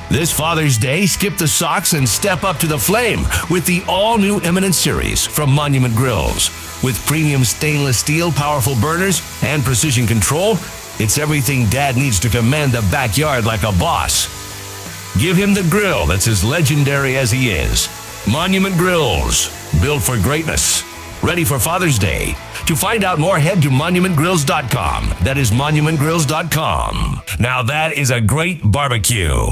This Father's Day, skip the socks and step up to the flame with the all-new Eminence Series from Monument Grills. With premium stainless steel, powerful burners, and precision control, it's everything Dad needs to command the backyard like a boss. Give him the grill that's as legendary as he is. Monument Grills, built for greatness. Ready for Father's Day. To find out more, head to monumentgrills.com. That is monumentgrills.com. Now that is a great barbecue.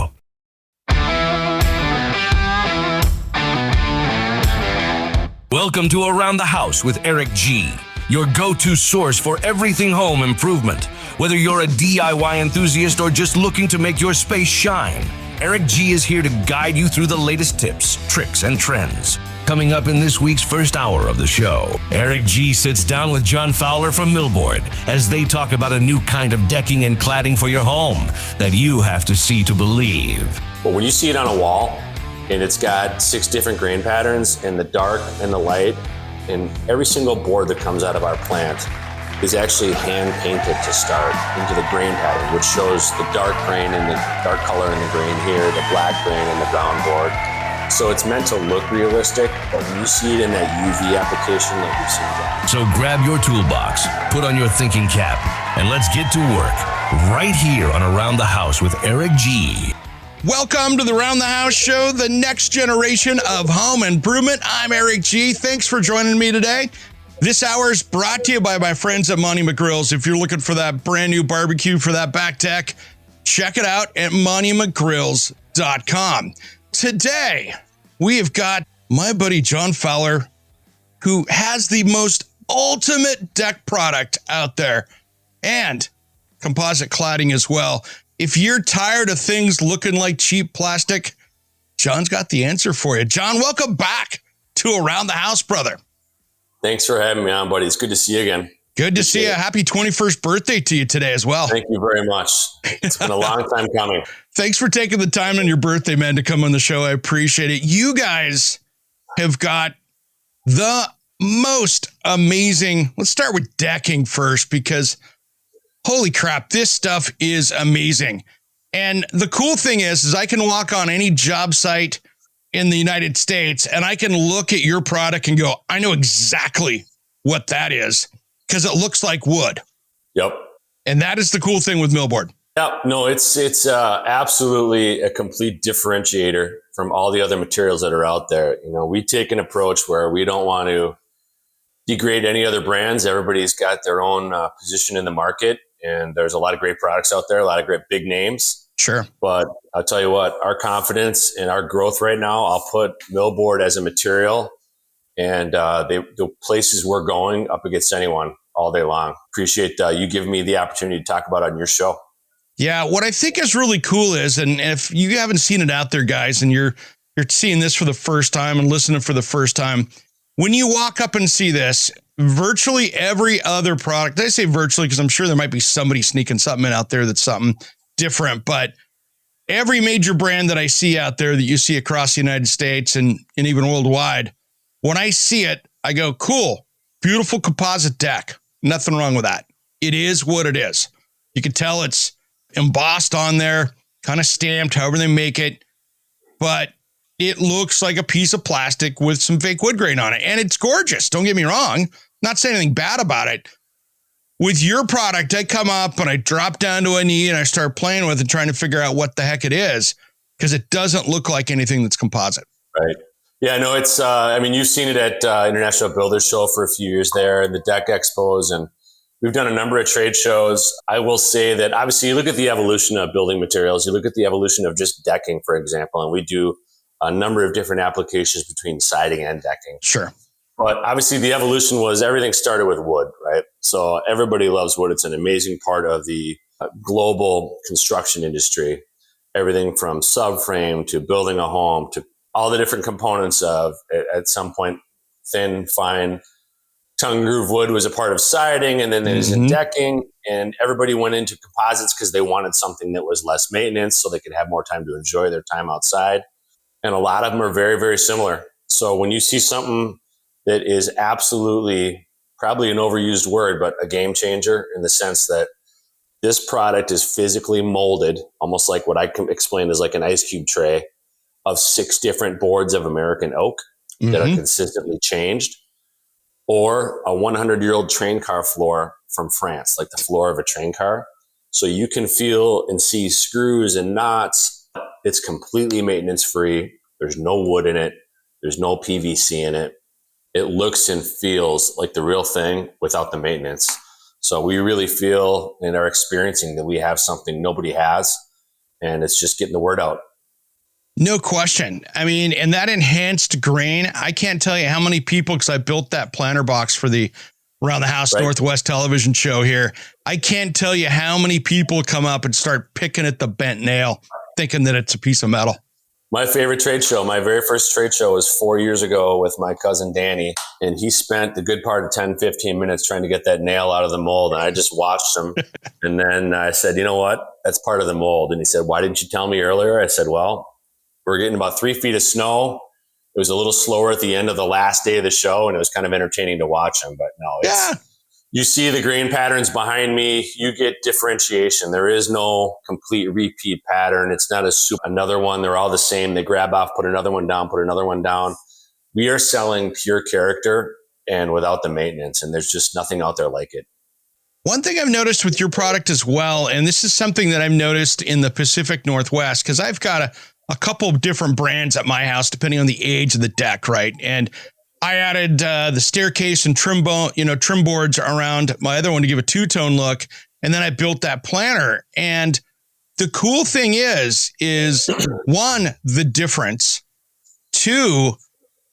Welcome to Around the House with Eric G., your go-to source for everything home improvement. Whether you're a DIY enthusiast or just looking to make your space shine, Eric G. is here to guide you through the latest tips, tricks, and trends. Coming up in this week's first hour of the show, Eric G. sits down with John Fowler from Millboard as they talk about a new kind of decking and cladding for your home that you have to see to believe. Well, when you see it on a wall, and it's got 6 different grain patterns, and the dark and the light, and every single board that comes out of our plant is actually hand painted to start into the grain pattern, which shows the dark grain and the dark color in the grain here, the black grain and the brown board. So it's meant to look realistic, but when you see it in that UV application, like you've seen that. So grab your toolbox, put on your thinking cap, and let's get to work right here on Around the House with Eric G. Welcome to the Around the House show, the next generation of home improvement. I'm Eric G. Thanks for joining me today. This hour is brought to you by my friends at Monument Grills. If you're looking for that brand new barbecue for that back deck, check it out at monumentgrills.com. Today, we have got my buddy John Fowler, who has the most ultimate deck product out there, and composite cladding as well. If you're tired of things looking like cheap plastic, John's got the answer for you. John, welcome back to Around the House, brother. Thanks for having me on, buddy. It's good to see you again. Good to see you. Happy 21st birthday to you today as well. Thank you very much. It's been a long time coming. Thanks for taking the time on your birthday, man, to come on the show. I appreciate it. You guys have got the most amazing, let's start with decking first, because holy crap, this stuff is amazing. And the cool thing is I can walk on any job site in the United States and I can look at your product and go, I know exactly what that is because it looks like wood. Yep. And that is the cool thing with Millboard. Yeah, no, it's absolutely a complete differentiator from all the other materials that are out there. You know, we take an approach where we don't want to degrade any other brands. Everybody's got their own position in the market. And there's a lot of great products out there, a lot of great big names. Sure. But I'll tell you what, our confidence in our growth right now, I'll put Millboard as a material and the places we're going up against anyone all day long. Appreciate you giving me the opportunity to talk about it on your show. Yeah, what I think is really cool is, and if you haven't seen it out there, guys, and you're seeing this for the first time and listening for the first time, when you walk up and see this, virtually every other product, I say virtually because I'm sure there might be somebody sneaking something in out there that's something different, but every major brand that I see out there that you see across the United States and even worldwide, when I see it, I go, cool, beautiful composite deck. Nothing wrong with that. It is what it is. You can tell it's embossed on there, kind of stamped, however they make it, but it looks like a piece of plastic with some fake wood grain on it. And it's gorgeous. Don't get me wrong. Not saying anything bad about it. With your product, I come up and I drop down to a knee and I start playing with it, trying to figure out what the heck it is, because it doesn't look like anything that's composite. Right. Yeah, no, it's, I mean, you've seen it at International Builders Show for a few years there and the Deck Expos, and we've done a number of trade shows. I will say that obviously you look at the evolution of building materials, you look at the evolution of just decking, for example, and we do a number of different applications between siding and decking. Sure. But obviously the evolution was everything started with wood, right? So everybody loves wood. It's an amazing part of the global construction industry. Everything from subframe to building a home to all the different components of, at some point, thin, fine, tongue groove wood was a part of siding, and then there's decking, and everybody went into composites because they wanted something that was less maintenance so they could have more time to enjoy their time outside. And a lot of them are very, very similar. So when you see something that is absolutely, probably an overused word, but a game changer in the sense that This product is physically molded, almost like what I can explain as like an ice cube tray of 6 different boards of American oak that are consistently changed, or a 100-year-old train car floor from France, like the floor of a train car. So you can feel and see screws and knots. It's completely maintenance free. There's no wood in it. There's no PVC in it. It looks and feels like the real thing without the maintenance. So we really feel and are experiencing that we have something nobody has, and it's just getting the word out. No question. I mean, and that enhanced grain, I can't tell you how many people, because I built that planter box for the Around the House Northwest television show here. I can't tell you how many people come up and start picking at the bent nail, thinking that it's a piece of metal. My favorite trade show, my very first trade show was 4 years ago with my cousin Danny, and he spent the good part of 10, 15 minutes trying to get that nail out of the mold, and I just watched him. And then I said, you know what? That's part of the mold. And he said, why didn't you tell me earlier? I said, well, we're getting about 3 feet of snow. It was a little slower at the end of the last day of the show, and it was kind of entertaining to watch him. But no, you see the grain patterns behind me, you get differentiation. There is no complete repeat pattern. It's not another one. They're all the same. They grab off, put another one down, put another one down. We are selling pure character and without the maintenance, and there's just nothing out there like it. One thing I've noticed with your product as well, and this is something that I've noticed in the Pacific Northwest, because I've got a couple of different brands at my house, depending on the age of the deck, right? And I added the staircase and trim boards around my other one to give a two-tone look. And then I built that planter. And the cool thing is one, the difference. Two,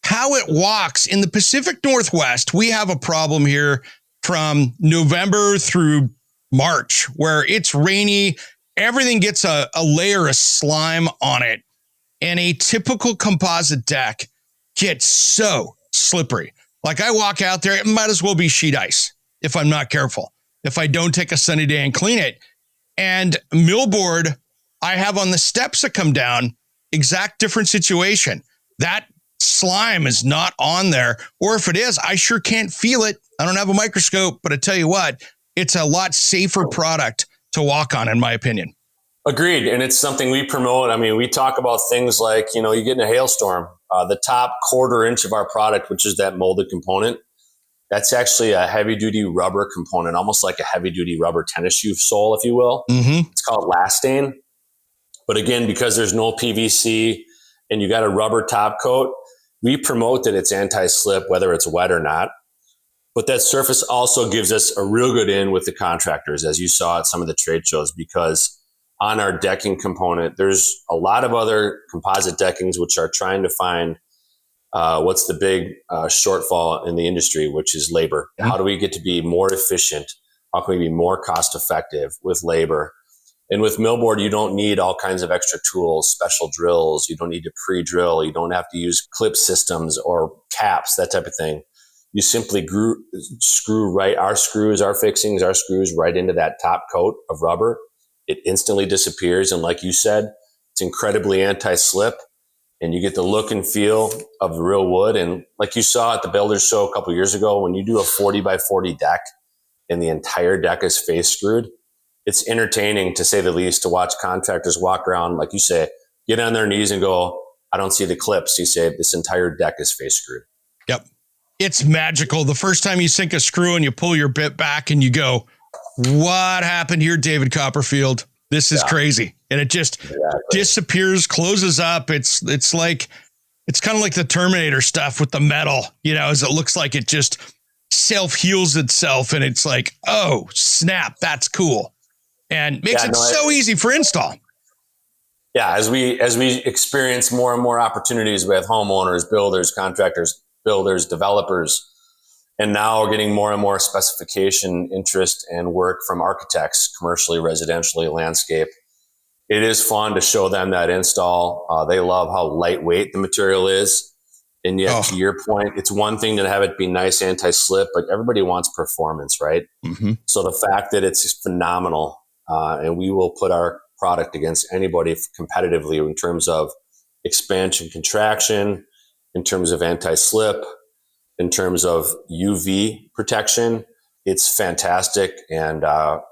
how it walks. In the Pacific Northwest, we have a problem here from November through March, where it's rainy. Everything gets a layer of slime on it. And a typical composite deck gets so slippery. Like I walk out there, it might as well be sheet ice if I'm not careful, if I don't take a sunny day and clean it. And Millboard, I have on the steps that come down, exact different situation. That slime is not on there. Or if it is, I sure can't feel it. I don't have a microscope, but I tell you what, it's a lot safer product to walk on, in my opinion. Agreed. And it's something we promote. I mean, we talk about things like, you get in a hailstorm, the top 1/4 inch of our product, which is that molded component, that's actually a heavy duty rubber component, almost like a heavy duty rubber tennis shoe sole, if you will. It's called Lastane. But again, because there's no PVC and you got a rubber top coat, we promote that it's anti-slip, whether it's wet or not. But that surface also gives us a real good in with the contractors, as you saw at some of the trade shows, because on our decking component, there's a lot of other composite deckings which are trying to find what's the big shortfall in the industry, which is labor. How do we get to be more efficient? How can we be more cost effective with labor? And with Millboard, you don't need all kinds of extra tools, special drills. You don't need to pre-drill. You don't have to use clip systems or caps, that type of thing. You simply screw right our fixings, our screws right into that top coat of rubber. It instantly disappears. And like you said, it's incredibly anti-slip, and you get the look and feel of the real wood. And like you saw at the Builders Show a couple of years ago, when you do a 40 by 40 deck and the entire deck is face screwed, it's entertaining, to say the least, to watch contractors walk around, like you say, get on their knees and go, I don't see the clips. You say, this entire deck is face screwed. Yep. It's magical. The first time you sink a screw and you pull your bit back and you go, what happened here, David Copperfield? This is crazy. And it just disappears, closes up. It's kind of like the Terminator stuff with the metal, as it looks like it just self-heals itself. And it's like, oh, snap, that's cool. And makes it so easy for install. Yeah, as we experience more and more opportunities with homeowners, builders, contractors, builders, developers, and now we're getting more and more specification interest and work from architects, commercially, residentially, landscape. It is fun to show them that install. They love how lightweight the material is. And yet, to your point, it's one thing to have it be nice anti-slip, but everybody wants performance, right? So the fact that it's phenomenal, and we will put our product against anybody competitively in terms of expansion, contraction, in terms of anti-slip, in terms of UV protection, It's fantastic. And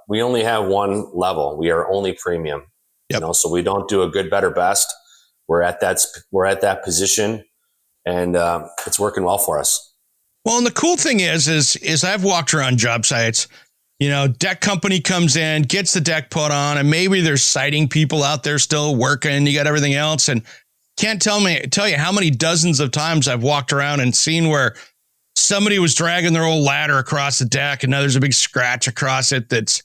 we only have one level. We are only premium. Yep. So we don't do a good, better, best. We're at that position, and it's working well for us. Well, and the cool thing is I've walked around job sites, deck company comes in, gets the deck put on, and maybe there's siding people out there still working. You got everything else, and can't tell you how many dozens of times I've walked around and seen where somebody was dragging their old ladder across the deck, and now there's a big scratch across it that's,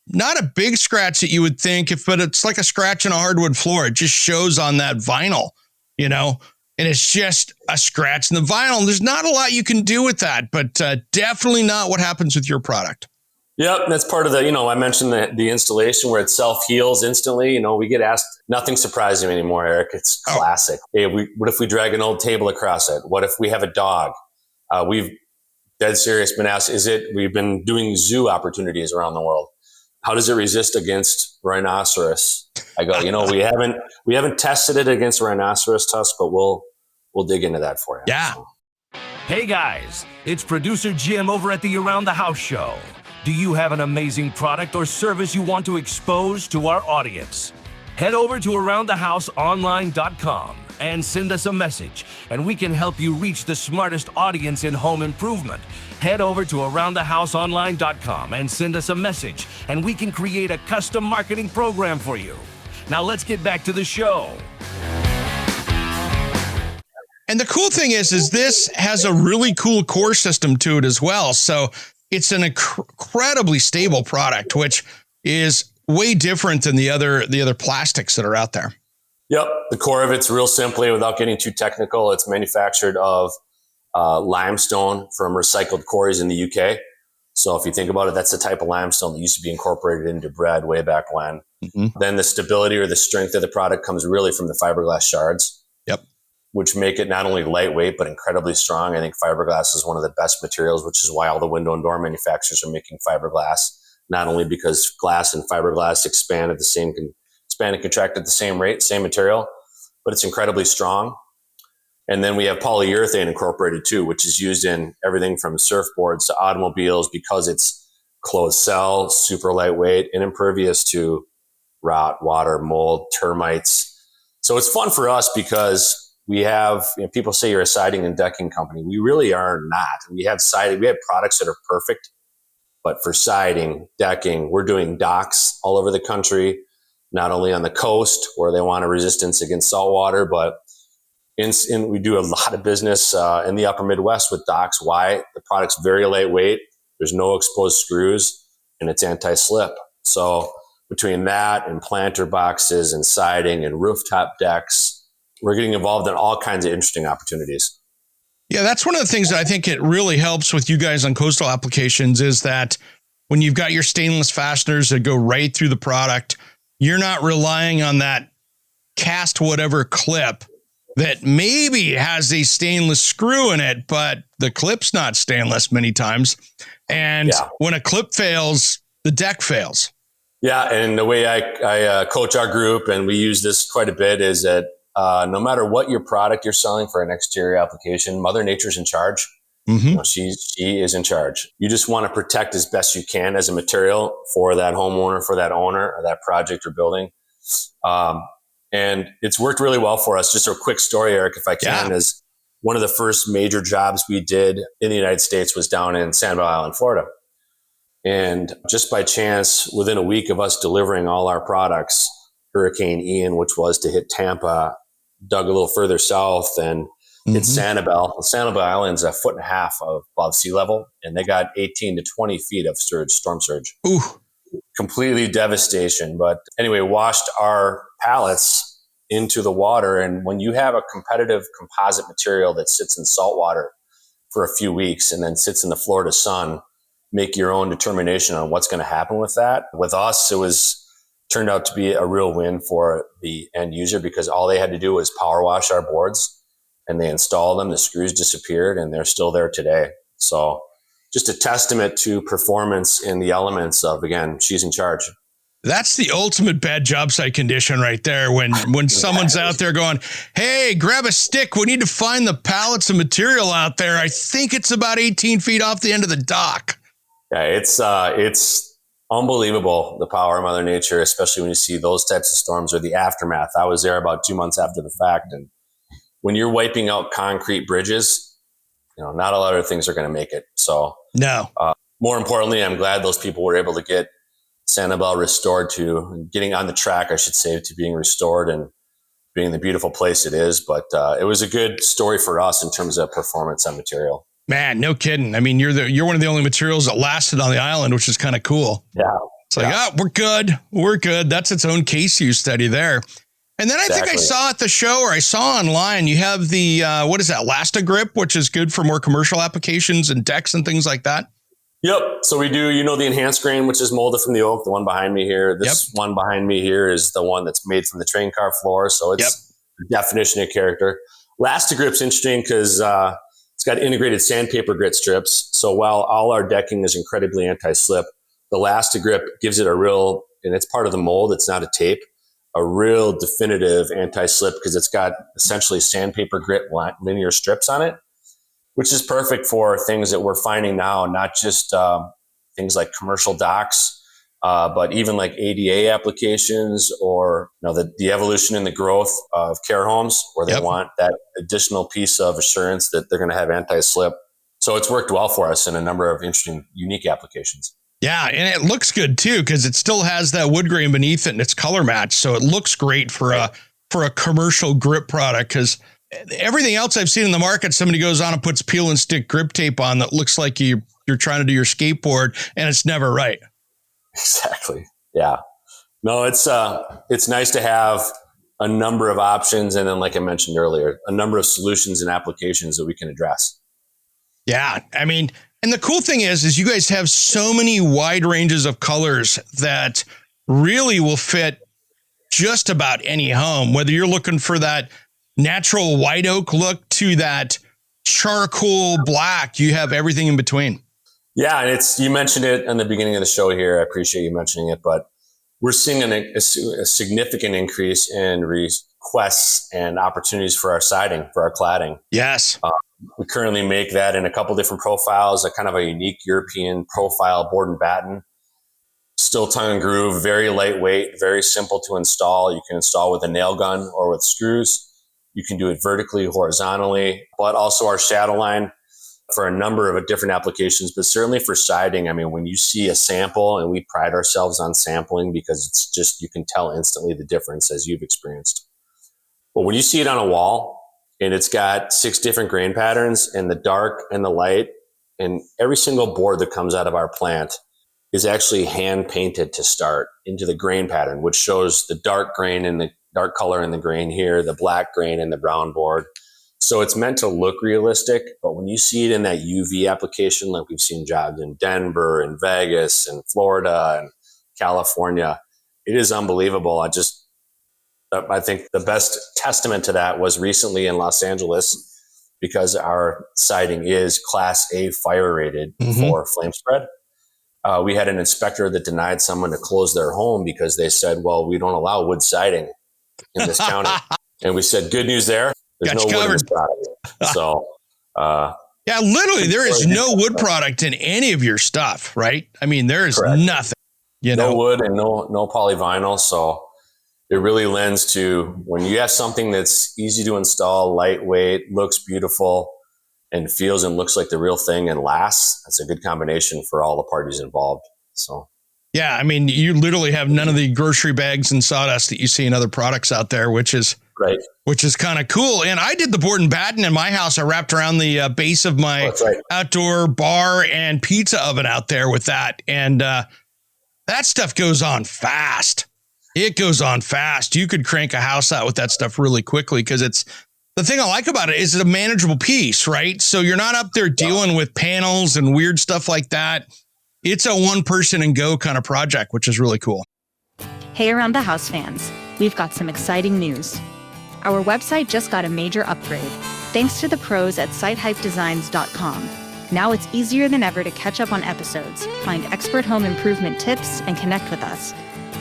not a big scratch that you would think, but it's like a scratch on a hardwood floor. It just shows on that vinyl, and it's just a scratch in the vinyl. And there's not a lot you can do with that, but definitely not what happens with your product. Yep, that's part of the, I mentioned the installation where it self-heals instantly. We get asked, nothing surprising anymore, Eric. It's classic. Hey, what if we drag an old table across it? What if we have a dog? We've dead serious been asked, we've been doing zoo opportunities around the world. How does it resist against rhinoceros? I go, we haven't tested it against rhinoceros tusk, but we'll dig into that for you. Yeah. So. Hey guys, it's producer Jim over at the Around the House show. Do you have an amazing product or service you want to expose to our audience? Head over to aroundthehouseonline.com and send us a message, and we can help you reach the smartest audience in home improvement. Head over to aroundthehouseonline.com and send us a message, and we can create a custom marketing program for you. Now let's get back to the show. And the cool thing is this has a really cool core system to it as well. So it's an incredibly stable product, which is way different than the other plastics that are out there. Yep. The core of it's real simply, without getting too technical, it's manufactured of limestone from recycled quarries in the UK. So if you think about it, that's the type of limestone that used to be incorporated into bread way back when. Mm-hmm. Then the stability or the strength of the product comes really from the fiberglass shards. Yep. Which make it not only lightweight, but incredibly strong. I think fiberglass is one of the best materials, which is why all the window and door manufacturers are making fiberglass, not only because glass and fiberglass expand and contract at the same rate, same material, but it's incredibly strong. And then we have polyurethane incorporated too, which is used in everything from surfboards to automobiles because it's closed cell, super lightweight, and impervious to rot, water, mold, termites. So it's fun for us because we have, people say you're a siding and decking company. We really are not. We have siding, we have products that are perfect, but for siding, decking, we're doing docks all over the country, not only on the coast where they want a resistance against saltwater, but we do a lot of business in the upper Midwest with docks. Why? The product's very lightweight. There's no exposed screws, and it's anti-slip. So between that and planter boxes and siding and rooftop decks, we're getting involved in all kinds of interesting opportunities. Yeah, that's one of the things that I think it really helps with you guys on coastal applications is that when you've got your stainless fasteners that go right through the product, you're not relying on that cast whatever clip that maybe has a stainless screw in it, but the clip's not stainless many times. And when a clip fails, the deck fails. Yeah, and the way I coach our group, and we use this quite a bit, is that no matter what your product you're selling for an exterior application, Mother Nature's in charge. Mm-hmm. She is in charge. You just want to protect as best you can as a material for that homeowner, for that owner, or that project or building. And it's worked really well for us. Just a quick story, Eric, if I can, is one of the first major jobs we did in the United States was down in Sanibel Island, Florida. And just by chance, within a week of us delivering all our products, Hurricane Ian, which was to hit Tampa, dug a little further south and hit Sanibel. Sanibel Island's 1.5 feet above sea level, and they got 18 to 20 feet of storm surge. Ooh. Completely devastation. But anyway, washed our pallets into the water. And when you have a competitive composite material that sits in salt water for a few weeks and then sits in the Florida sun, make your own determination on what's going to happen with that. With us, turned out to be a real win for the end user because all they had to do was power wash our boards and they installed them. The screws disappeared and they're still there today. So just a testament to performance in the elements of, again, she's in charge. That's the ultimate bad job site condition right there. When someone's out there going, hey, grab a stick. We need to find the pallets of material out there. I think it's about 18 feet off the end of the dock. Yeah, it's unbelievable, the power of Mother Nature, especially when you see those types of storms or the aftermath. I was there about 2 months after the fact. And when you're wiping out concrete bridges, not a lot of things are going to make it. So no. More importantly, I'm glad those people were able to get Sanibel restored to getting on the track, I should say, to being restored and being the beautiful place it is. But it was a good story for us in terms of performance on material. Man, no kidding. I mean, you're one of the only materials that lasted on the island, which is kind of cool. Yeah. It's like, we're good. We're good. That's its own case use study there. And then I think I saw at the show, or I saw online, you have the, what is that, Elastigrip, which is good for more commercial applications and decks and things like that. Yep. So we do, the enhanced grain, which is molded from the oak, the one behind me here. This one behind me here is the one that's made from the train car floor. So it's the definition of character. Elastigrip's interesting because it's got integrated sandpaper grit strips. So while all our decking is incredibly anti-slip, the Elastigrip gives it a real, and it's part of the mold, it's not a tape, a real definitive anti-slip because it's got essentially sandpaper grit linear strips on it, which is perfect for things that we're finding now, not just things like commercial docks, but even like ADA applications or the evolution and the growth of care homes where they want that additional piece of assurance that they're going to have anti-slip. So it's worked well for us in a number of interesting, unique applications. Yeah, and it looks good too because it still has that wood grain beneath it and it's color matched. So it looks great for a commercial grip product because everything else I've seen in the market, somebody goes on and puts peel and stick grip tape on that looks like you're trying to do your skateboard and it's never right. Exactly. Yeah. No, it's nice to have a number of options. And then, like I mentioned earlier, a number of solutions and applications that we can address. Yeah. I mean, and the cool thing is you guys have so many wide ranges of colors that really will fit just about any home, whether you're looking for that natural white oak look to that charcoal black, you have everything in between. Yeah. And you mentioned it in the beginning of the show here. I appreciate you mentioning it, but we're seeing a significant increase in requests and opportunities for our siding, for our cladding. Yes. We currently make that in a couple different profiles, a kind of a unique European profile board and batten. Still tongue and groove, very lightweight, very simple to install. You can install with a nail gun or with screws. You can do it vertically, horizontally, but also our shadow line for a number of different applications, but certainly for siding. I mean, when you see a sample, and we pride ourselves on sampling because it's just, you can tell instantly the difference as you've experienced. But when you see it on a wall and it's got 6 different grain patterns and the dark and the light, and every single board that comes out of our plant is actually hand painted to start into the grain pattern, which shows the dark grain and the dark color in the grain here, the black grain in the brown board. So it's meant to look realistic, but when you see it in that UV application, like we've seen jobs in Denver and Vegas and Florida and California, it is unbelievable. I think the best testament to that was recently in Los Angeles, because our siding is Class A fire rated for flame spread. We had an inspector that denied someone to close their home because they said, well, we don't allow wood siding in this county. And we said, good news there. There's no wood in this product. So, yeah, literally there is no wood product in any of your stuff, right? I mean, there is nothing, no wood and no polyvinyl. So it really lends to when you have something that's easy to install, lightweight, looks beautiful, and feels and looks like the real thing and lasts. That's a good combination for all the parties involved. So, yeah, I mean, you literally have none of the grocery bags and sawdust that you see in other products out there, which is great, which is kind of cool. And I did the board and batten in my house. I wrapped around the base of my outdoor bar and pizza oven out there with that. And that stuff goes on fast. It goes on fast. You could crank a house out with that stuff really quickly because the thing I like about it is it's a manageable piece, right? So you're not up there dealing with panels and weird stuff like that. It's a one person and go kind of project, which is really cool. Hey, Around the House fans, we've got some exciting news. Our website just got a major upgrade, thanks to the pros at sitehypedesigns.com. Now it's easier than ever to catch up on episodes, find expert home improvement tips, and connect with us.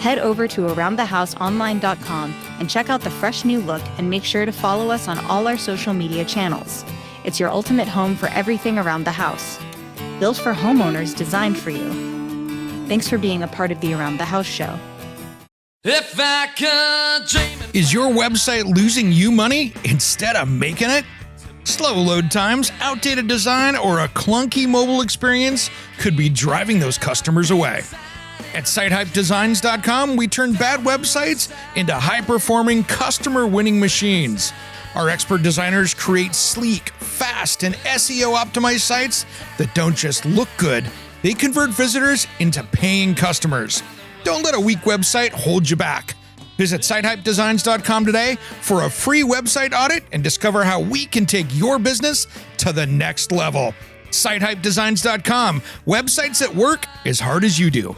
Head over to aroundthehouseonline.com and check out the fresh new look, and make sure to follow us on all our social media channels. It's your ultimate home for everything around the house. Built for homeowners, designed for you. Thanks for being a part of the Around the House show. If I could dream. Is your website losing you money instead of making it? Slow load times, outdated design, or a clunky mobile experience could be driving those customers away. At SiteHypeDesigns.com, we turn bad websites into high-performing, customer-winning machines. Our expert designers create sleek, fast, and SEO-optimized sites that don't just look good, they convert visitors into paying customers. Don't let a weak website hold you back. Visit SiteHypeDesigns.com today for a free website audit and discover how we can take your business to the next level. SiteHypeDesigns.com. Websites that work as hard as you do.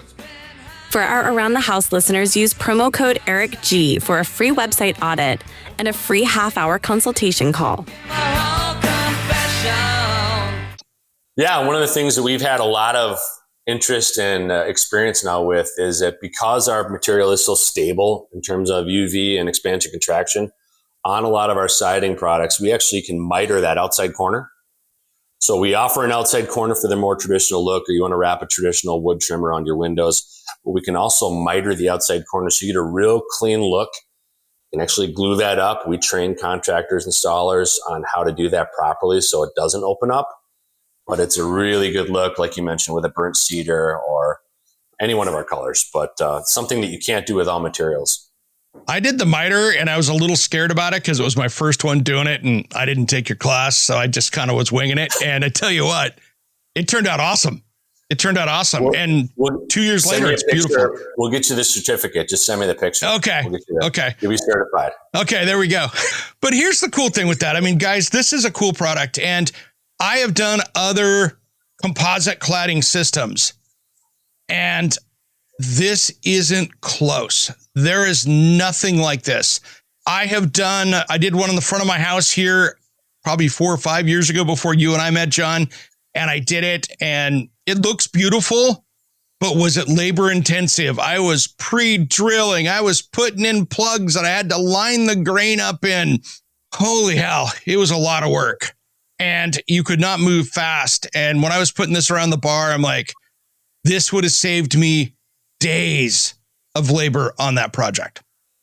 For our Around the House listeners, use promo code ERICG for a free website audit and a free half-hour consultation call. Yeah, one of the things that we've had a lot of interest and experience now with is that because our material is so stable in terms of UV and expansion contraction on a lot of our siding products, we actually can miter that outside corner. So we offer an outside corner for the more traditional look, or you want to wrap a traditional wood trim around your windows. But we can also miter the outside corner so you get a real clean look and actually glue that up. We train contractors, installers on how to do that properly so it doesn't open up. But it's a really good look, like you mentioned, with a burnt cedar or any one of our colors, but something that you can't do with all materials. I did the miter and I was a little scared about it because it was my first one doing it and I didn't take your class. So I just kind of was winging it. And I tell you what, it turned out awesome. It turned out awesome. And 2 years later, it's beautiful. We'll get you the certificate. Just send me the picture. Okay. Okay. You'll be certified. Okay. There we go. But here's the cool thing with that. I mean, guys, this is a cool product. And I have done other composite cladding systems, and this isn't close. There is nothing like this. I did one in the front of my house here probably 4 or 5 years ago before you and I met, John, and I did it and it looks beautiful, but was it labor intensive? I was pre-drilling. I was putting in plugs that I had to line the grain up in. Holy hell, it was a lot of work. And you could not move fast. And when I was putting this around the bar, I'm like, this would have saved me days of labor on that project.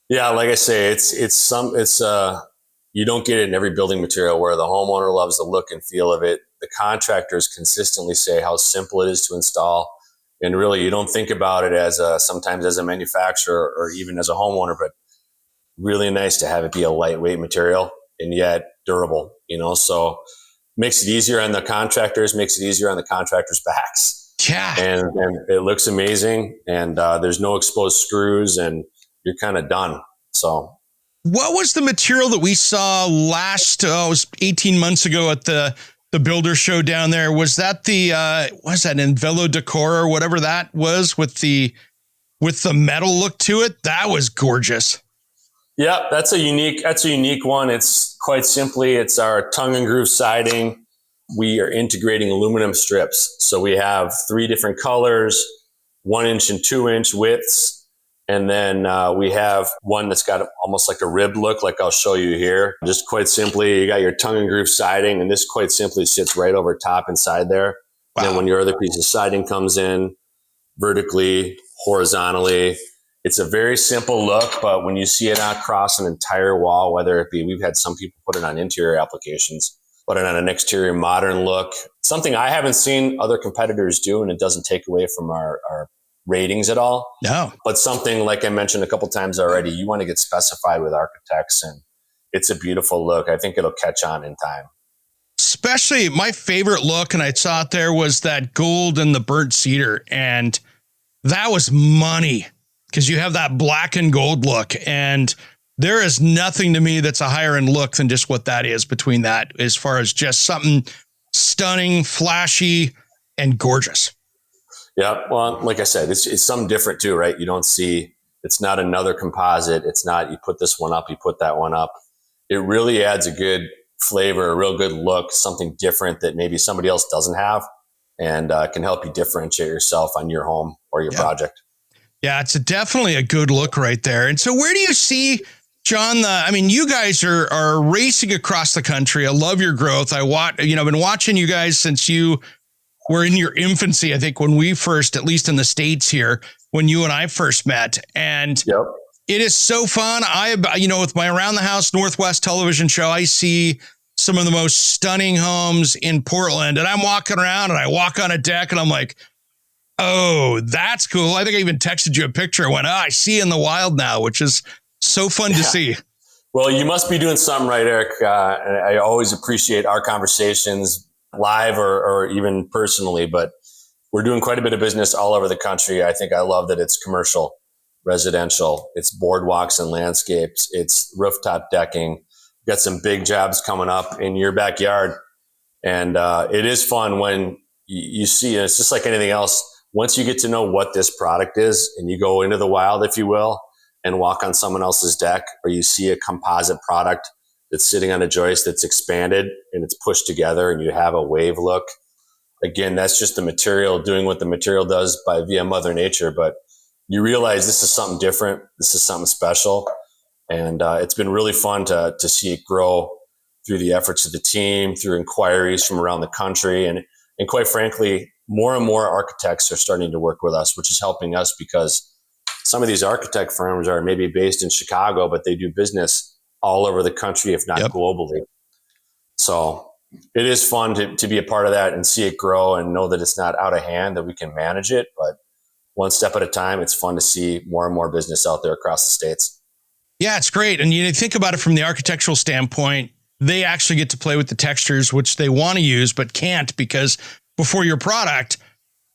Yeah, like I say, you don't get it in every building material where the homeowner loves the look and feel of it. The contractors consistently say how simple it is to install. And really, you don't think about it as sometimes as a manufacturer or even as a homeowner, but really nice to have it be a lightweight material and yet durable, so makes it easier on the contractors, makes it easier on the contractors' backs. Yeah. And it looks amazing. And there's no exposed screws and you're kind of done. So what was the material that we saw last, it was 18 months ago at the builder show down there? Was that Envelo Decor or whatever that was with the metal look to it? That was gorgeous. Yeah, that's a unique one. It's quite simply, it's our tongue and groove siding. We are integrating aluminum strips. So we have 3 different colors, 1 inch and 2 inch widths. And then we have one that's got almost like a ribbed look, like I'll show you here. Just quite simply, you got your tongue and groove siding, and this quite simply sits right over top inside there. Wow. Then when your other piece of siding comes in vertically, horizontally, it's a very simple look, but when you see it across an entire wall, whether it be, we've had some people put it on interior applications, put it on an exterior modern look, something I haven't seen other competitors do, and it doesn't take away from our ratings at all. No. But something like I mentioned a couple times already, you want to get specified with architects, and it's a beautiful look. I think it'll catch on in time. Especially my favorite look, and I saw it there, was that gold and the burnt cedar, and that was money. Because you have that black and gold look, and there is nothing to me that's a higher end look than just what that is between that, as far as just something stunning, flashy, and gorgeous. Yeah, well, like I said, it's something different too, right? You don't see, it's not another composite. It's not, you put this one up, you put that one up. It really adds a good flavor, a real good look, something different that maybe somebody else doesn't have, and can help you differentiate yourself on your home or your project. Yeah, it's definitely a good look right there. And so where do you see, John, you guys are racing across the country. I love your growth. I've been watching you guys since you were in your infancy, I think, when we first, at least in the States here, when you and I first met. And Yep. it is so fun. With my Around the House Northwest television show, I see some of the most stunning homes in Portland. And I'm walking around and I walk on a deck and I'm like, oh, that's cool. I think I even texted you a picture. I went, I see in the wild now, which is so fun to see. Well, you must be doing something right, Eric. And I always appreciate our conversations live or even personally, but we're doing quite a bit of business all over the country. I think I love that it's commercial, residential, it's boardwalks and landscapes, it's rooftop decking. We've got some big jobs coming up in your backyard. And it is fun when you see, it's just like anything else. Once you get to know what this product is and you go into the wild, if you will, and walk on someone else's deck, or you see a composite product that's sitting on a joist that's expanded and it's pushed together and you have a wave look. Again, that's just the material doing what the material does via Mother Nature. But you realize this is something different. This is something special. And it's been really fun to see it grow through the efforts of the team, through inquiries from around the country. And quite frankly, more and more architects are starting to work with us, which is helping us because some of these architect firms are maybe based in Chicago, but they do business all over the country, if not globally. So it is fun to be a part of that and see it grow and know that it's not out of hand, that we can manage it. But one step at a time, it's fun to see more and more business out there across the states. Yeah, it's great. And you think about it from the architectural standpoint, they actually get to play with the textures, which they want to use, but can't because before your product,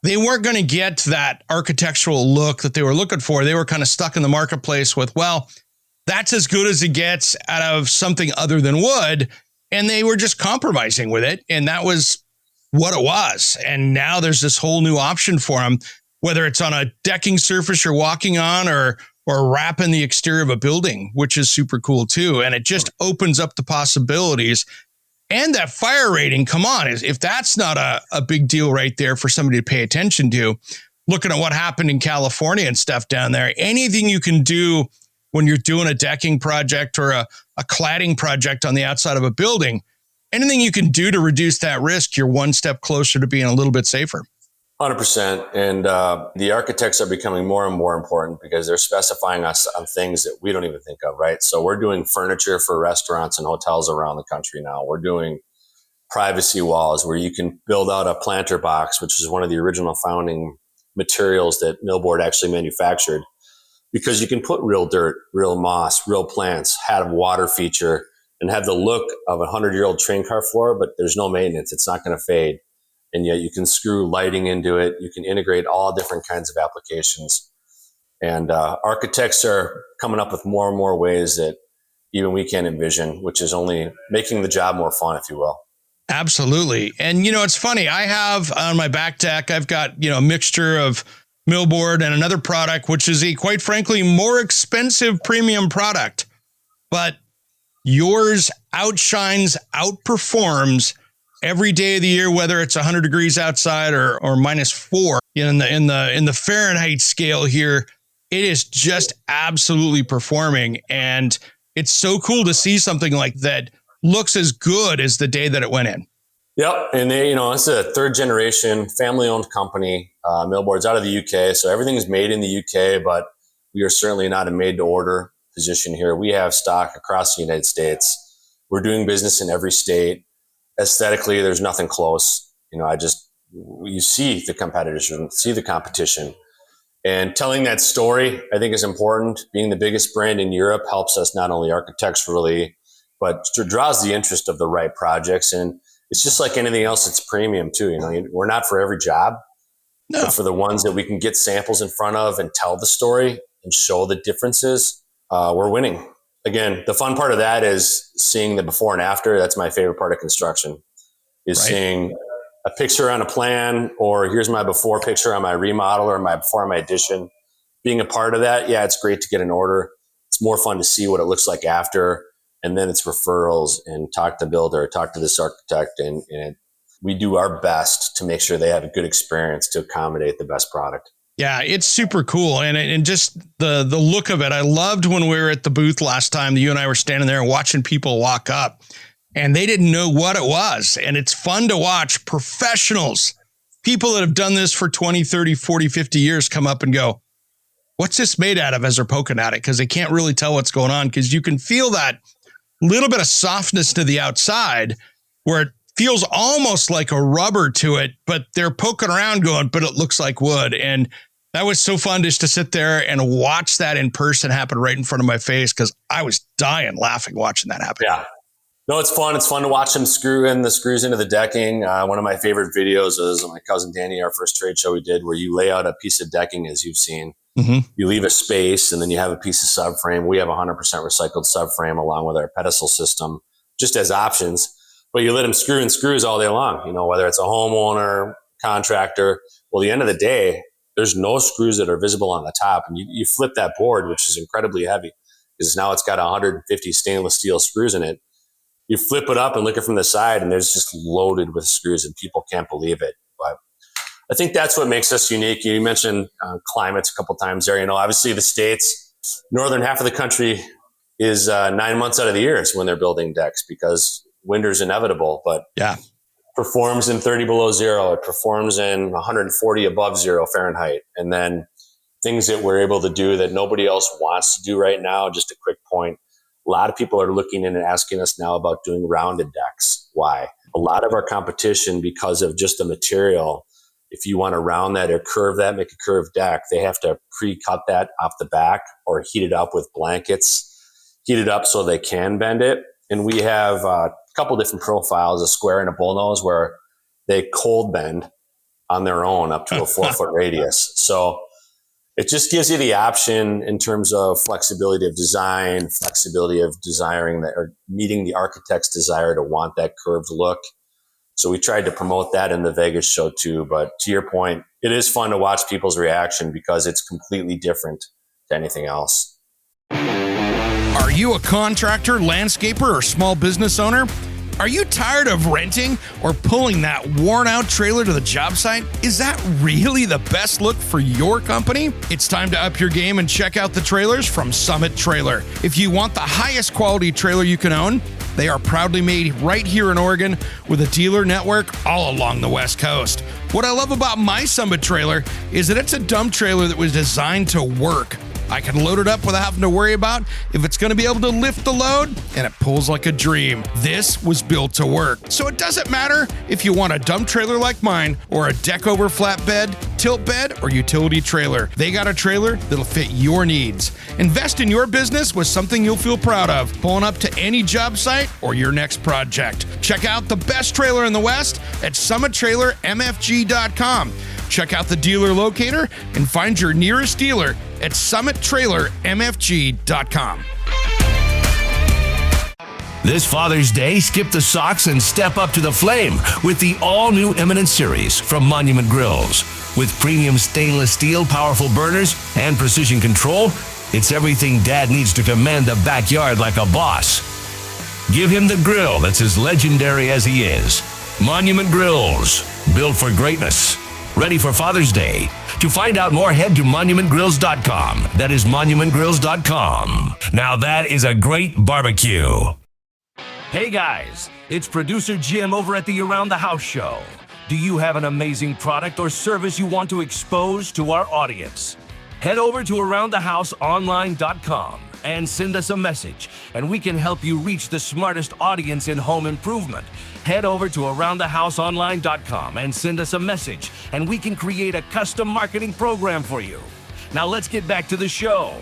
they weren't going to get that architectural look that they were looking for. They were kind of stuck in the marketplace with, well, that's as good as it gets out of something other than wood. And they were just compromising with it. And that was what it was. And now there's this whole new option for them, whether it's on a decking surface you're walking on or wrapping the exterior of a building, which is super cool too. And it just opens up the possibilities. And that fire rating, come on, if that's not a big deal right there for somebody to pay attention to, looking at what happened in California and stuff down there, anything you can do when you're doing a decking project or a cladding project on the outside of a building, anything you can do to reduce that risk, you're one step closer to being a little bit safer. 100%. And the architects are becoming more and more important because they're specifying us on things that we don't even think of, right? So we're doing furniture for restaurants and hotels around the country now. We're doing privacy walls where you can build out a planter box, which is one of the original founding materials that Millboard actually manufactured, because you can put real dirt, real moss, real plants, have a water feature, and have the look of a 100-year-old train car floor, but there's no maintenance. It's not going to fade. And yet you can screw lighting into it. You can integrate all different kinds of applications. And architects are coming up with more and more ways that even we can't envision, which is only making the job more fun, if you will. Absolutely. And, it's funny. I have on my back deck, I've got, a mixture of Millboard and another product, which is a, quite frankly, more expensive premium product. But yours outshines, outperforms every day of the year, whether it's 100 degrees outside or -4 in the Fahrenheit scale here. It is just absolutely performing. And it's so cool to see something like that looks as good as the day that it went in. Yep. And it's a third generation family owned company. Millboard's out of the UK. So everything's made in the UK, but we are certainly not a made to order position here. We have stock across the United States. We're doing business in every state. Aesthetically, there's nothing close. You see the competitors, you see the competition. And telling that story, I think, is important. Being the biggest brand in Europe helps us not only architecturally, but draws the interest of the right projects. And it's just like anything else, it's premium too. We're not for every job, but for the ones that we can get samples in front of and tell the story and show the differences, we're winning. Again, the fun part of that is seeing the before and after. That's my favorite part of construction, is seeing a picture on a plan, or here's my before picture on my remodel or my before on my addition. Being a part of that, yeah, it's great to get an order. It's more fun to see what it looks like after, and then it's referrals and talk to the builder, talk to this architect, and we do our best to make sure they have a good experience to accommodate the best product. Yeah, it's super cool. And just the look of it. I loved when we were at the booth last time, you and I were standing there and watching people walk up and they didn't know what it was. And it's fun to watch professionals, people that have done this for 20, 30, 40, 50 years come up and go, what's this made out of, as they're poking at it? Because they can't really tell what's going on, because you can feel that little bit of softness to the outside where it feels almost like a rubber to it, but they're poking around going, but it looks like wood. And that was so fun just to sit there and watch that in person happen right in front of my face, because I was dying laughing watching that happen. Yeah. No, it's fun. It's fun to watch them screw in the screws into the decking. One of my favorite videos is my cousin Danny, our first trade show we did, where you lay out a piece of decking, as you've seen. Mm-hmm. You leave a space and then you have a piece of subframe. We have 100% recycled subframe along with our pedestal system, just as options. But you let them screw in screws all day long, whether it's a homeowner, contractor. Well, at the end of the day, there's no screws that are visible on the top. And you flip that board, which is incredibly heavy, because now it's got 150 stainless steel screws in it. You flip it up and look at it from the side, and there's just loaded with screws, and people can't believe it. But I think that's what makes us unique. You mentioned climates a couple times there. Obviously the States, northern half of the country is 9 months out of the year is when they're building decks, because winter's inevitable. But yeah, performs in 30 below zero. It performs in 140 above zero Fahrenheit. And then things that we're able to do that nobody else wants to do right now. Just a quick point. A lot of people are looking in and asking us now about doing rounded decks. Why? A lot of our competition, because of just the material, if you want to round that or curve that, make a curved deck, they have to pre-cut that off the back or heat it up with blankets, heat it up so they can bend it. And we have a couple different profiles, a square and a bullnose, where they cold bend on their own up to a 4-foot radius. So it just gives you the option in terms of flexibility of design, flexibility of desiring that, or meeting the architect's desire to want that curved look. So we tried to promote that in the Vegas show too. But to your point, it is fun to watch people's reaction, because it's completely different to anything else. Are you a contractor, landscaper, or small business owner? Are you tired of renting or pulling that worn-out trailer to the job site? Is that really the best look for your company? It's time to up your game and check out the trailers from Summit Trailer. If you want the highest quality trailer you can own, they are proudly made right here in Oregon with a dealer network all along the West Coast. What I love about my Summit trailer is that it's a dump trailer that was designed to work. I can load it up without having to worry about if it's going to be able to lift the load, and it pulls like a dream. This was built to work. So it doesn't matter if you want a dump trailer like mine or a deck over flatbed, tilt bed, or utility trailer. They got a trailer that'll fit your needs. Invest in your business with something you'll feel proud of, pulling up to any job site or your next project. Check out the best trailer in the West at summittrailermfg.com. Check out the dealer locator and find your nearest dealer at summittrailermfg.com. This Father's Day, skip the socks and step up to the flame with the all-new Eminence series from Monument Grills. With premium stainless steel, powerful burners, and precision control, it's everything Dad needs to command the backyard like a boss. Give him the grill that's as legendary as he is. Monument Grills, built for greatness. Ready for Father's Day. To find out more, head to monumentgrills.com. That is monumentgrills.com. Now that is a great barbecue. Hey guys, it's producer Jim over at the Around the House show. Do you have an amazing product or service you want to expose to our audience? Head over to aroundthehouseonline.com and send us a message, and we can help you reach the smartest audience in home improvement. Head over to aroundthehouseonline.com and send us a message, and we can create a custom marketing program for you. Now let's get back to the show.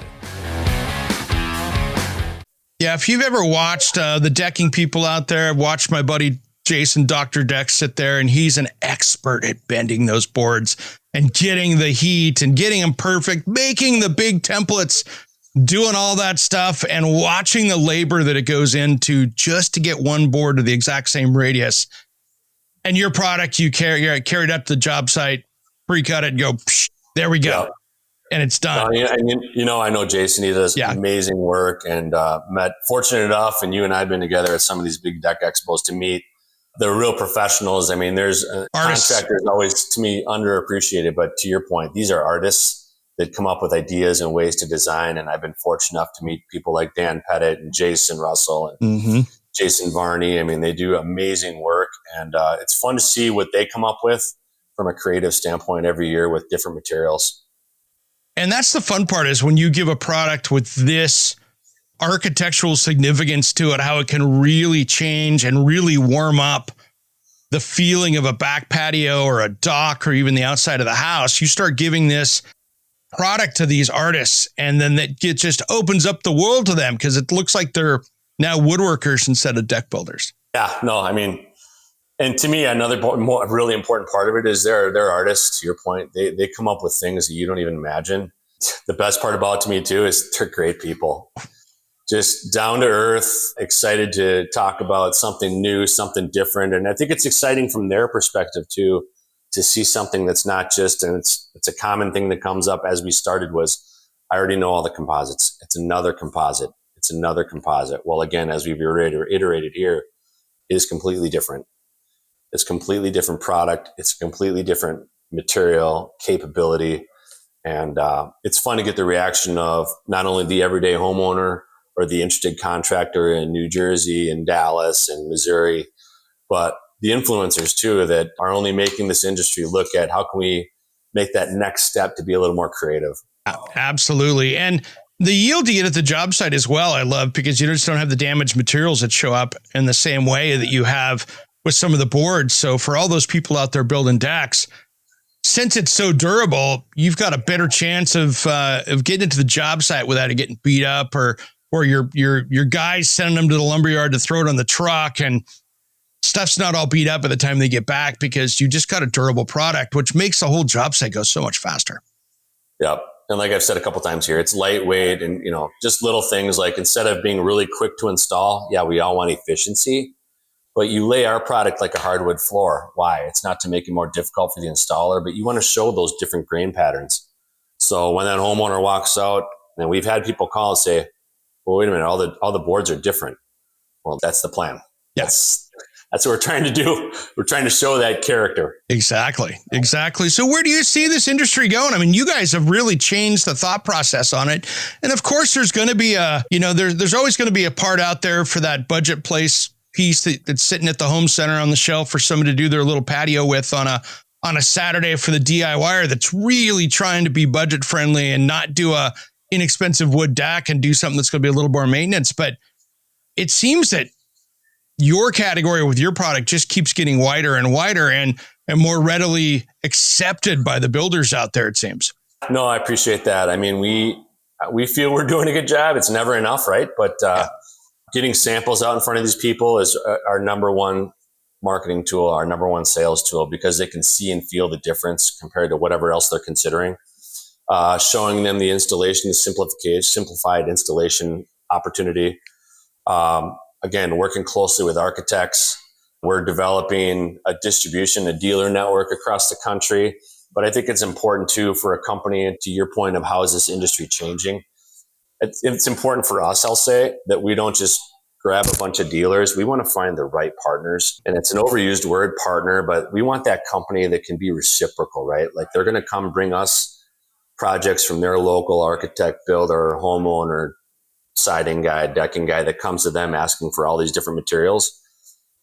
Yeah, if you've ever watched the decking people out there, I've watched my buddy Jason, Dr. Deck, sit there, and he's an expert at bending those boards and getting the heat and getting them perfect, making the big templates, doing all that stuff, and watching the labor that it goes into just to get one board to the exact same radius. And your product, you carry it up to the job site, pre-cut it, go, psh, there we go. Yeah. And it's done. I know Jason, he does amazing work, and fortunate enough, and you and I have been together at some of these big deck expos to meet They're real professionals. I mean, there's contractors always, to me, underappreciated. But to your point, these are artists that come up with ideas and ways to design. And I've been fortunate enough to meet people like Dan Pettit and Jason Russell and Jason Varney. I mean, they do amazing work. And it's fun to see what they come up with from a creative standpoint every year with different materials. And that's the fun part, is when you give a product with this architectural significance to it, how it can really change and really warm up the feeling of a back patio or a dock or even the outside of the house. You start giving this product to these artists, and then it just opens up the world to them, because it looks like they're now woodworkers instead of deck builders. Yeah, no, I mean, and to me, another really important part of it is they're artists. To your point, they come up with things that you don't even imagine. The best part about it to me too is they're great people, just down to earth, excited to talk about something new, something different. And I think it's exciting from their perspective too, to see something that's not just, and it's a common thing that comes up as we started was, I already know all the composites. It's another composite. It's another composite. Well, again, as we've iterated here, it is completely different. It's completely different product. It's completely different material capability. And it's fun to get the reaction of not only the everyday homeowner or the interested contractor in New Jersey and Dallas and Missouri, but the influencers too, that are only making this industry look at how can we make that next step to be a little more creative. Absolutely. And the yield you get at the job site as well, I love, because you just don't have the damaged materials that show up in the same way that you have with some of the boards. So for all those people out there building decks, since it's so durable, you've got a better chance of getting into the job site without it getting beat up, or your guys sending them to the lumberyard to throw it on the truck, and stuff's not all beat up by the time they get back, because you just got a durable product, which makes the whole job site go so much faster. Yep. And like I've said a couple times here, it's lightweight, and just little things like, instead of being really quick to install, yeah, we all want efficiency, but you lay our product like a hardwood floor. Why? It's not to make it more difficult for the installer, but you want to show those different grain patterns. So when that homeowner walks out, and we've had people call and say, well, wait a minute, all the boards are different. Well, that's the plan. Yes. That's what we're trying to do. We're trying to show that character. Exactly. So where do you see this industry going? I mean, you guys have really changed the thought process on it. And of course, there's going to be there's always going to be a part out there for that budget place piece that's sitting at the home center on the shelf for someone to do their little patio with on a Saturday for the DIYer that's really trying to be budget friendly and not do a inexpensive wood deck and do something that's going to be a little more maintenance. But it seems that your category with your product just keeps getting wider and wider and more readily accepted by the builders out there, it seems. No, I appreciate that. I mean, we feel we're doing a good job. It's never enough, right? But getting samples out in front of these people is our number one marketing tool, our number one sales tool, because they can see and feel the difference compared to whatever else they're considering. Showing them the installation, the simplified installation opportunity. Again, working closely with architects. We're developing a distribution, a dealer network across the country. But I think it's important too for a company, and to your point of how is this industry changing, it's important for us, I'll say, that we don't just grab a bunch of dealers. We want to find the right partners. And it's an overused word, partner, but we want that company that can be reciprocal, right? Like they're going to come bring us projects from their local architect, builder, homeowner, siding guy, decking guy that comes to them asking for all these different materials.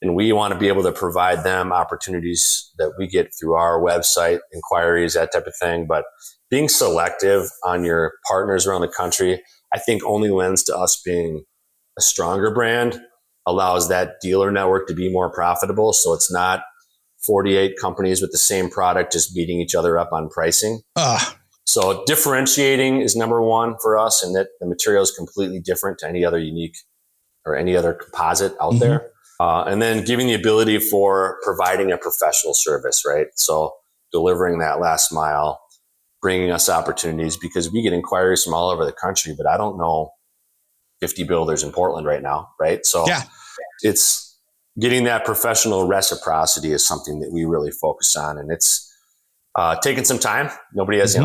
And we want to be able to provide them opportunities that we get through our website, inquiries, that type of thing. But being selective on your partners around the country, I think only lends to us being a stronger brand, allows that dealer network to be more profitable. So it's not 48 companies with the same product just beating each other up on pricing. So differentiating is number one for us, and that the material is completely different to any other unique or any other composite out there. And then giving the ability for providing a professional service, right? So delivering that last mile, bringing us opportunities, because we get inquiries from all over the country, but I don't know 50 builders in Portland right now, right? So it's getting that professional reciprocity is something that we really focus on, and it's taking some time. Nobody has,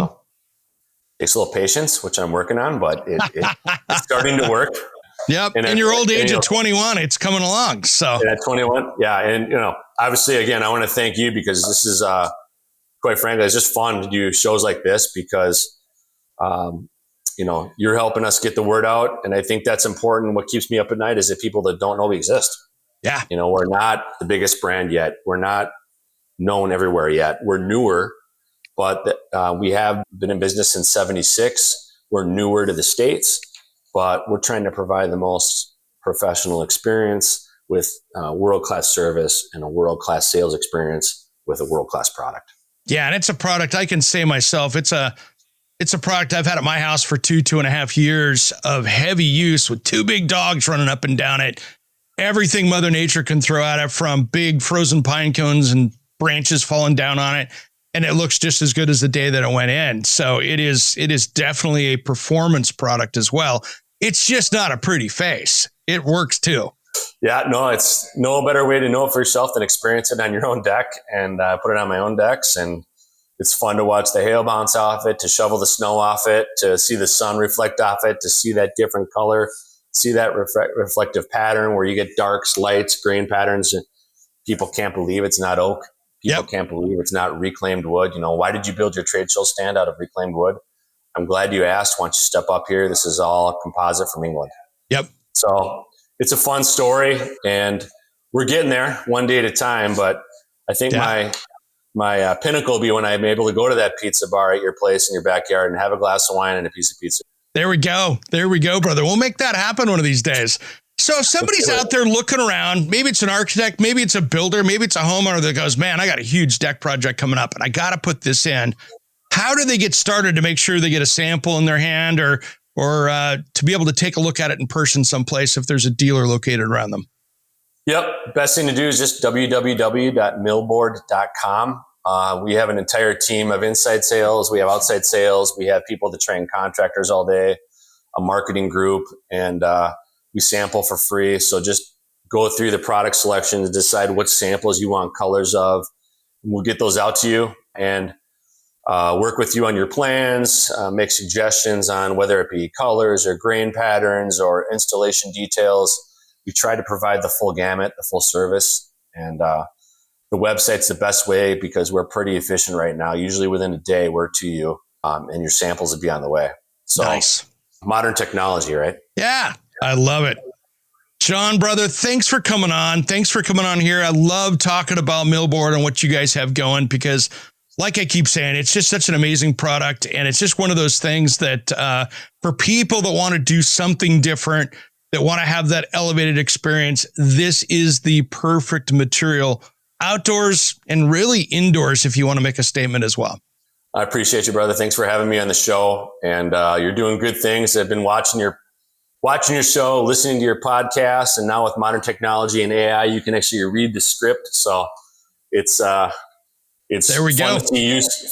takes a little patience, which I'm working on, but it's starting to work. Yep. In your old age of 21, it's coming along. So at 21. Yeah. And, obviously, again, I want to thank you because this is, quite frankly, it's just fun to do shows like this because, you're helping us get the word out. And I think that's important. What keeps me up at night is the people that don't know we exist. Yeah. We're not the biggest brand yet. We're not known everywhere yet. We're newer, but we have been in business since 76. We're newer to the States, but we're trying to provide the most professional experience with world-class service and a world-class sales experience with a world-class product. Yeah. And it's a product I can say myself. It's a product I've had at my house for 2.5 years of heavy use with 2 big dogs running up and down it. Everything Mother Nature can throw at it, from big frozen pine cones and branches falling down on it. And it looks just as good as the day that it went in. So it is definitely a performance product as well. It's just not a pretty face. It works too. Yeah, no, it's no better way to know it for yourself than experience it on your own deck, and put it on my own decks. And it's fun to watch the hail bounce off it, to shovel the snow off it, to see the sun reflect off it, to see that different color, see that reflective pattern where you get darks, lights, grain patterns. People can't believe it's not oak. People can't believe it's not reclaimed wood. Why did you build your trade show stand out of reclaimed wood? I'm glad you asked. Why don't you step up here? This is all composite from England. Yep. So it's a fun story, and we're getting there one day at a time. But I think my pinnacle will be when I'm able to go to that pizza bar at your place in your backyard and have a glass of wine and a piece of pizza. There we go. There we go, brother. We'll make that happen one of these days. So if somebody's out there looking around, maybe it's an architect, maybe it's a builder, maybe it's a homeowner that goes, man, I got a huge deck project coming up and I got to put this in. How do they get started to make sure they get a sample in their hand or to be able to take a look at it in person someplace if there's a dealer located around them? Yep. Best thing to do is just www.millboard.com. We have an entire team of inside sales. We have outside sales. We have people that train contractors all day, a marketing group, and we sample for free. So just go through the product selection to decide what samples you want colors of. We'll get those out to you and work with you on your plans, make suggestions on whether it be colors or grain patterns or installation details. We try to provide the full gamut, the full service, and the website's the best way because we're pretty efficient right now. Usually within a day, we're to you, and your samples will be on the way. So nice. Modern technology, right? Yeah, I love it. John, brother, thanks for coming on. Thanks for coming on here. I love talking about Millboard and what you guys have going because, like I keep saying, it's just such an amazing product. And it's just one of those things that for people that want to do something different, that want to have that elevated experience, this is the perfect material outdoors and really indoors if you want to make a statement as well. I appreciate you, brother. Thanks for having me on the show. And you're doing good things. I've been watching your show, listening to your podcast, and now with modern technology and AI, you can actually read the script. So it's there we go.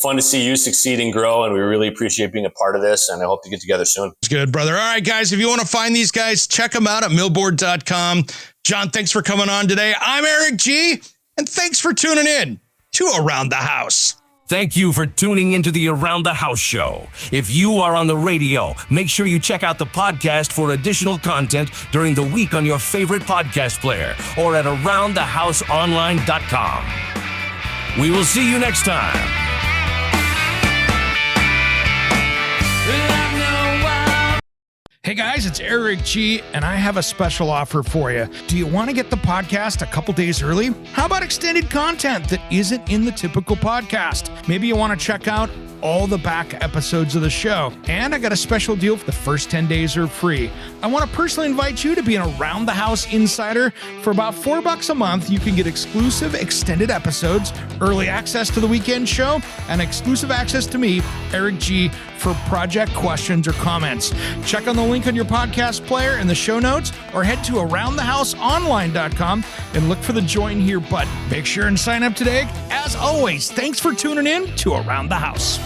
Fun to see you succeed and grow, and we really appreciate being a part of this, and I hope to get together soon. It's good, brother. All right, guys, if you want to find these guys, check them out at millboard.com. John, thanks for coming on today. I'm Eric G., and thanks for tuning in to Around the House. Thank you for tuning into the Around the House show. If you are on the radio, make sure you check out the podcast for additional content during the week on your favorite podcast player or at aroundthehouseonline.com. We will see you next time. Hey guys, it's Eric G, and I have a special offer for you. Do you want to get the podcast a couple days early? How about extended content that isn't in the typical podcast? Maybe you want to check out all the back episodes of the show. And I got a special deal for the first 10 days are free. I want to personally invite you to be an Around the House insider. For about $4 a month, you can get exclusive extended episodes, early access to the weekend show, and exclusive access to me, Eric G, for project questions or comments. Check on the link on your podcast player in the show notes or head to aroundthehouseonline.com and look for the join here button. Make sure and sign up today. As always, thanks for tuning in to Around the House.